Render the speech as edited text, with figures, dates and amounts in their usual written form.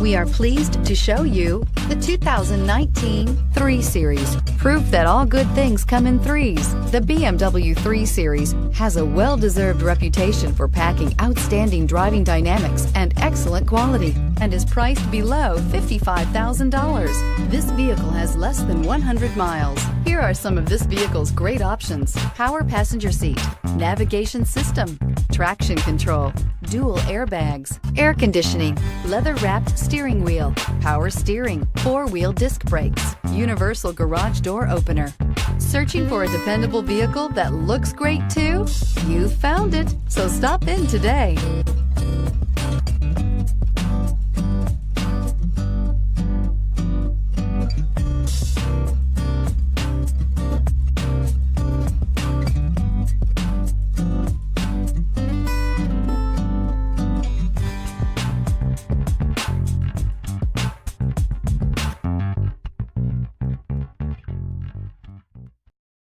We are pleased to show you the 2019 3 Series. Proof that all good things come in threes. The BMW 3 Series has a well-deserved reputation for packing outstanding driving dynamics and excellent quality, and is priced below $55,000. This vehicle has less than 100 miles. Here are some of this vehicle's great options: power passenger seat, navigation system, traction control, dual airbags, air conditioning, leather-wrapped steering wheel, power steering, 4-wheel disc brakes, universal garage door opener. Searching for a dependable vehicle that looks great too? You found it, so stop in today.